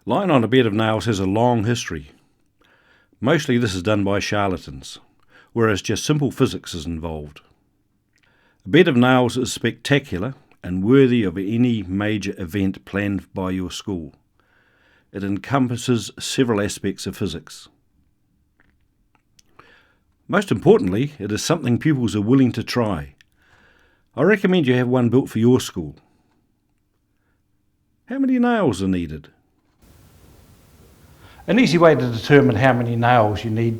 Lying on a bed of nails has a long history. Mostly this is done by charlatans, whereas just simple physics is involved. A bed of nails is spectacular and worthy of any major event planned by your school. It encompasses several aspects of physics. Most importantly, it is something pupils are willing to try. I recommend you have one built for your school. How many nails are needed? An easy way to determine how many nails you need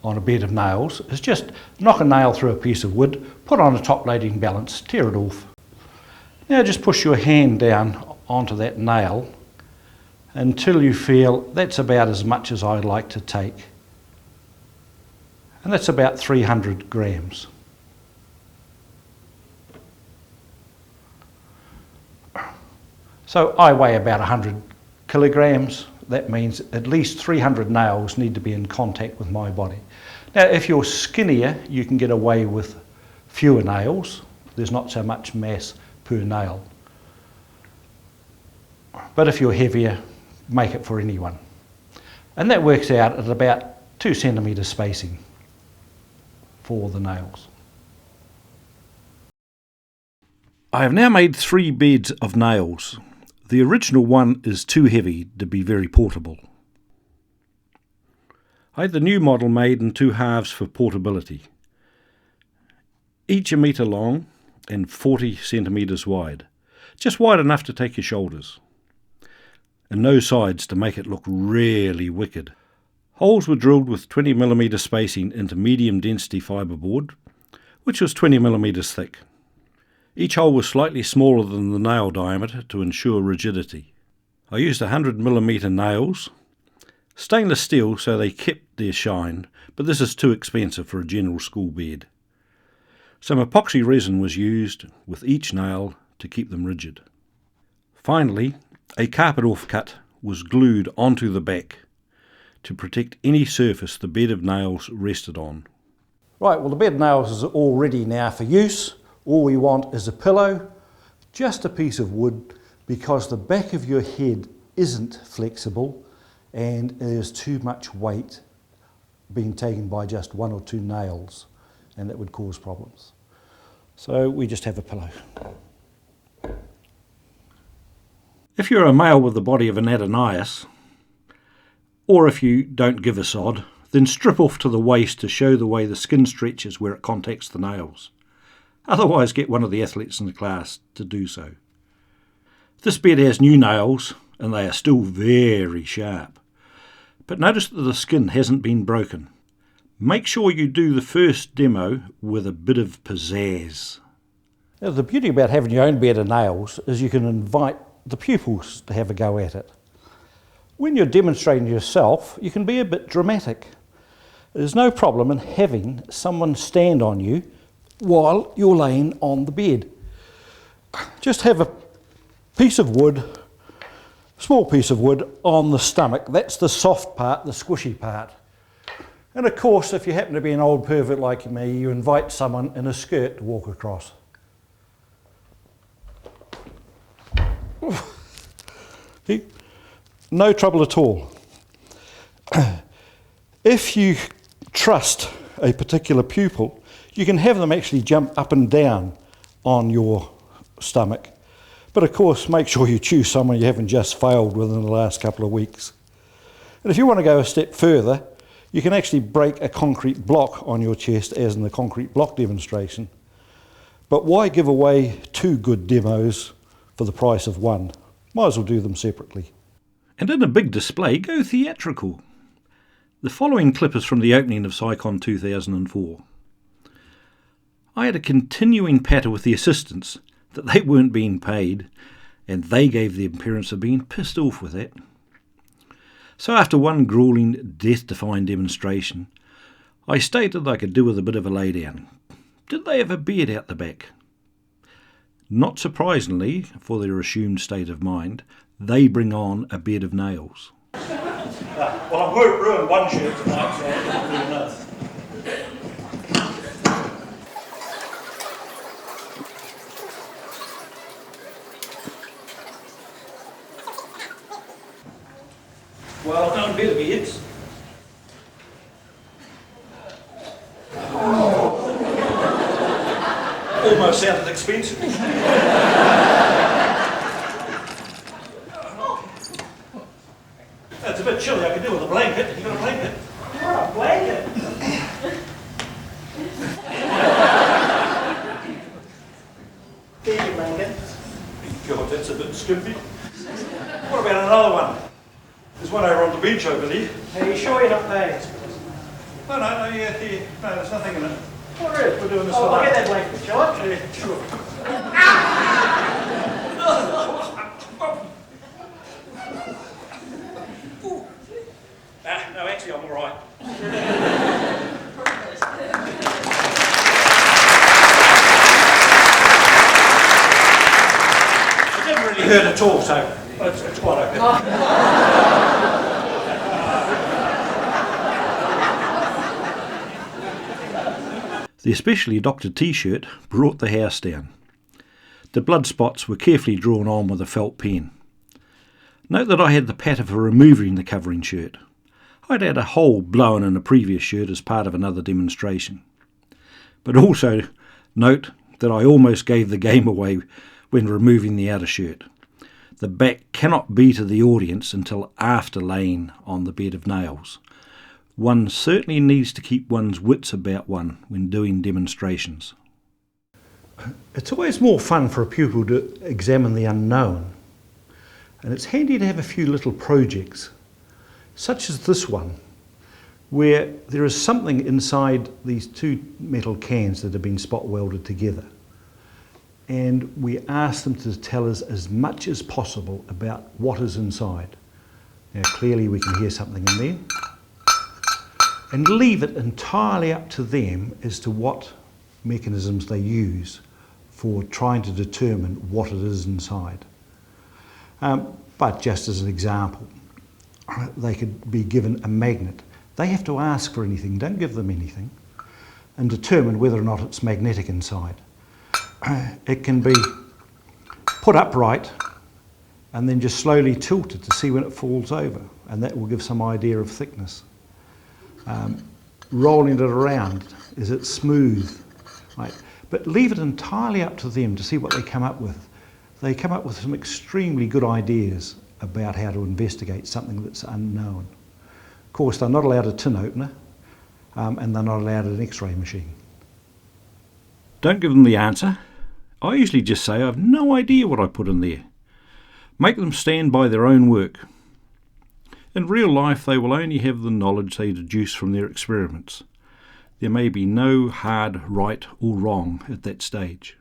on a bed of nails is just knock a nail through a piece of wood, put on a top loading balance, tear it off. Now just push your hand down onto that nail until you feel that's about as much as I'd like to take. And that's about 300 grams. So I weigh about 100 kilograms. That means at least 300 nails need to be in contact with my body. Now, if you're skinnier, you can get away with fewer nails. There's not so much mass per nail. But if you're heavier, make it for anyone. And that works out at about 2 centimetre spacing for the nails. I have now made 3 beds of nails. The original one is too heavy to be very portable. I had the new model made in 2 halves for portability, each a metre long and 40 centimetres wide, just wide enough to take your shoulders, and no sides to make it look really wicked. Holes were drilled with 20mm spacing into medium density fibreboard, which was 20mm thick. Each hole was slightly smaller than the nail diameter to ensure rigidity. I used 100mm nails, stainless steel so they kept their shine, but this is too expensive for a general school bed. Some epoxy resin was used with each nail to keep them rigid. Finally, a carpet offcut was glued onto the back to protect any surface the bed of nails rested on. Right, well the bed of nails is all ready now for use. All we want is a pillow, just a piece of wood, because the back of your head isn't flexible and there's too much weight being taken by just 1 or 2 nails, and that would cause problems. So we just have a pillow. If you're a male with the body of an Adonias, or if you don't give a sod, then strip off to the waist to show the way the skin stretches where it contacts the nails. Otherwise, get one of the athletes in the class to do so. This bed has new nails, and they are still very sharp. But notice that the skin hasn't been broken. Make sure you do the first demo with a bit of pizzazz. Now, the beauty about having your own bed of nails is you can invite the pupils to have a go at it. When you're demonstrating yourself, you can be a bit dramatic. There's no problem in having someone stand on you while you're laying on the bed. Just have a piece of wood, small piece of wood on the stomach. That's the soft part, the squishy part. And of course, if you happen to be an old pervert like me, you invite someone in a skirt to walk across. See? No trouble at all. If you trust a particular pupil, you can have them actually jump up and down on your stomach. But of course, make sure you choose someone you haven't just failed within the last couple of weeks. And if you want to go a step further, you can actually break a concrete block on your chest, as in the concrete block demonstration. But why give away 2 good demos for the price of 1? Might as well do them separately. And in a big display, go theatrical. The following clip is from the opening of SciCon 2004. I had a continuing patter with the assistants that they weren't being paid, and they gave the appearance of being pissed off with that. So after one grueling, death-defying demonstration, I stated I could do with a bit of a laydown. Did they have a beard out the back? Not surprisingly, for their assumed state of mind, they bring on a bed of nails. Well, I've ruined one shirt tonight, so I'll do another. Well, I've known better beds. Almost sounded expensive. It's a bit chilly, I could do with a blanket. You got a blanket? Oh, a blanket? There's your blanket. God, that's a bit skimpy. What about another one? There's one over on the beach over there. Are you sure you're not paying? No, yeah, no, there's nothing in it. What is? We're doing this Oh, for I'll get that. that blanket, shall I? Yeah, sure. No, actually, I'm all right. It didn't really hurt at all, so it's quite okay. The especially doctored t-shirt brought the house down. The blood spots were carefully drawn on with a felt pen. Note that I had the patter for removing the covering shirt. I'd had a hole blown in a previous shirt as part of another demonstration. But also note that I almost gave the game away when removing the outer shirt. The back cannot be to the audience until after laying on the bed of nails. One certainly needs to keep one's wits about one when doing demonstrations. It's always more fun for a pupil to examine the unknown, and it's handy to have a few little projects, such as this one, where there is something inside these two metal cans that have been spot welded together, and we ask them to tell us as much as possible about what is inside. Now clearly we can hear something in there, and leave it entirely up to them as to what mechanisms they use for trying to determine what it is inside. But just as an example, they could be given a magnet. They have to ask for anything, don't give them anything, and determine whether or not it's magnetic inside. It can be put upright and then just slowly tilted to see when it falls over, and that will give some idea of thickness. Rolling it around, is it smooth? Right. But leave it entirely up to them to see what they come up with. They come up with some extremely good ideas about how to investigate something that's unknown. Of course, they're not allowed a tin opener, and they're not allowed an X-ray machine. Don't give them the answer. I usually just say I've no idea what I put in there. Make them stand by their own work. In real life, they will only have the knowledge they deduce from their experiments. There may be no hard right or wrong at that stage.